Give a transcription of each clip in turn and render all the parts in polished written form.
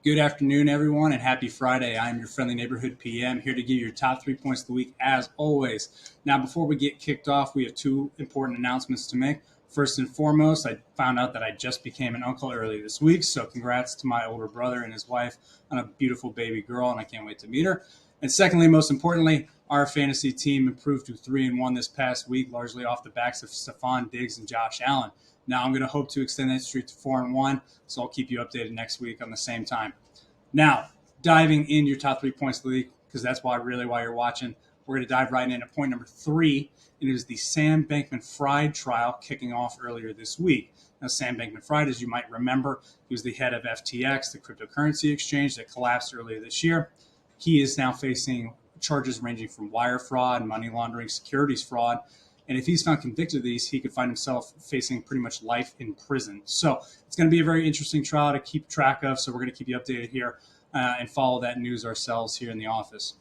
Good afternoon, everyone, and happy Friday. I'm your friendly neighborhood PM here to give you your top 3 points of the week, as always. Now, before we get kicked off, we have two important announcements to make. First and foremost, I found out that I just became an uncle early this week, so congrats to my older brother and his wife on a beautiful baby girl, and I can't wait to meet her. And secondly, most importantly, our fantasy team improved to 3-1 this past week, largely off the backs of Stephon Diggs and Josh Allen. Now I'm going to hope to extend that streak to 4-1, so I'll keep you updated next week on the same time. Now, diving in your top 3 points of the week, because that's why you're watching, we're going to dive right in at point number 3, and it is the Sam Bankman-Fried trial kicking off earlier this week. Now, Sam Bankman-Fried, as you might remember, he was the head of FTX, the cryptocurrency exchange that collapsed earlier this year. He is now facing charges ranging from wire fraud, money laundering, securities fraud. And if he's found convicted of these, he could find himself facing pretty much life in prison. So it's going to be a very interesting trial to keep track of. So we're going to keep you updated here and follow that news ourselves here in the office.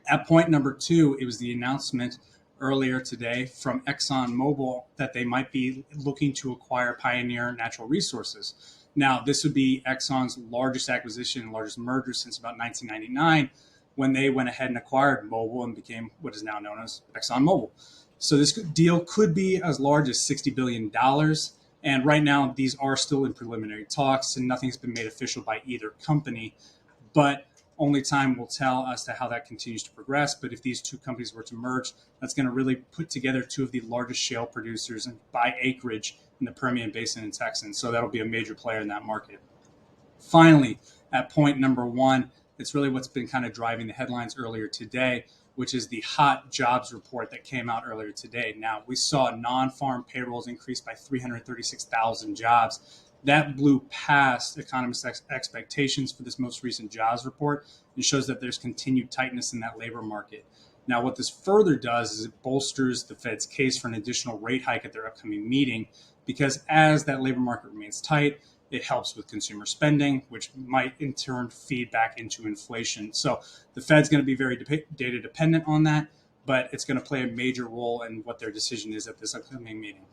At point number 2, it was the announcement earlier today from ExxonMobil that they might be looking to acquire Pioneer Natural Resources. Now, this would be Exxon's largest acquisition, largest merger since about 1999, when they went ahead and acquired Mobil and became what is now known as ExxonMobil. So this deal could be as large as $60 billion. And right now, these are still in preliminary talks and nothing's been made official by either company. But only time will tell as to how that continues to progress. But if these two companies were to merge, that's going to really put together two of the largest shale producers by acreage in the Permian Basin in Texas. So that'll be a major player in that market. Finally, at point number 1, it's really what's been kind of driving the headlines earlier today, which is the hot jobs report that came out earlier today. Now, we saw non-farm payrolls increase by 336,000 jobs. That blew past economists' expectations for this most recent jobs report and shows that there's continued tightness in that labor market. Now, what this further does is it bolsters the Fed's case for an additional rate hike at their upcoming meeting, because as that labor market remains tight, it helps with consumer spending, which might in turn feed back into inflation. So the Fed's going to be very data dependent on that, but it's going to play a major role in what their decision is at this upcoming meeting.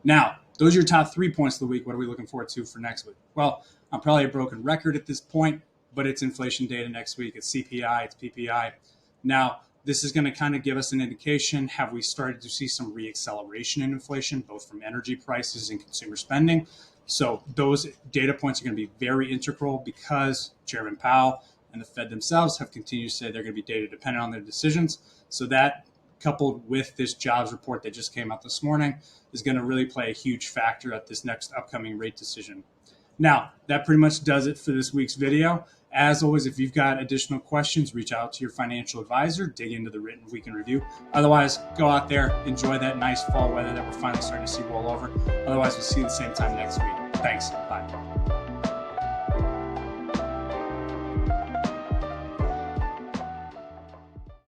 Now, those are your top 3 points of the week. What are we looking forward to for next week? Well, I'm probably a broken record at this point, but it's inflation data next week. It's CPI, it's PPI. Now, this is going to kind of give us an indication. Have we started to see some reacceleration in inflation, both from energy prices and consumer spending? So those data points are going to be very integral because Chairman Powell and the Fed themselves have continued to say they're going to be data dependent on their decisions. So that, coupled with this jobs report that just came out this morning, is going to really play a huge factor at this next upcoming rate decision. Now, that pretty much does it for this week's video. As always, if you've got additional questions, reach out to your financial advisor, dig into the written weekend review. Otherwise, go out there, enjoy that nice fall weather that we're finally starting to see roll over. Otherwise, we'll see you the same time next week. Thanks. Bye.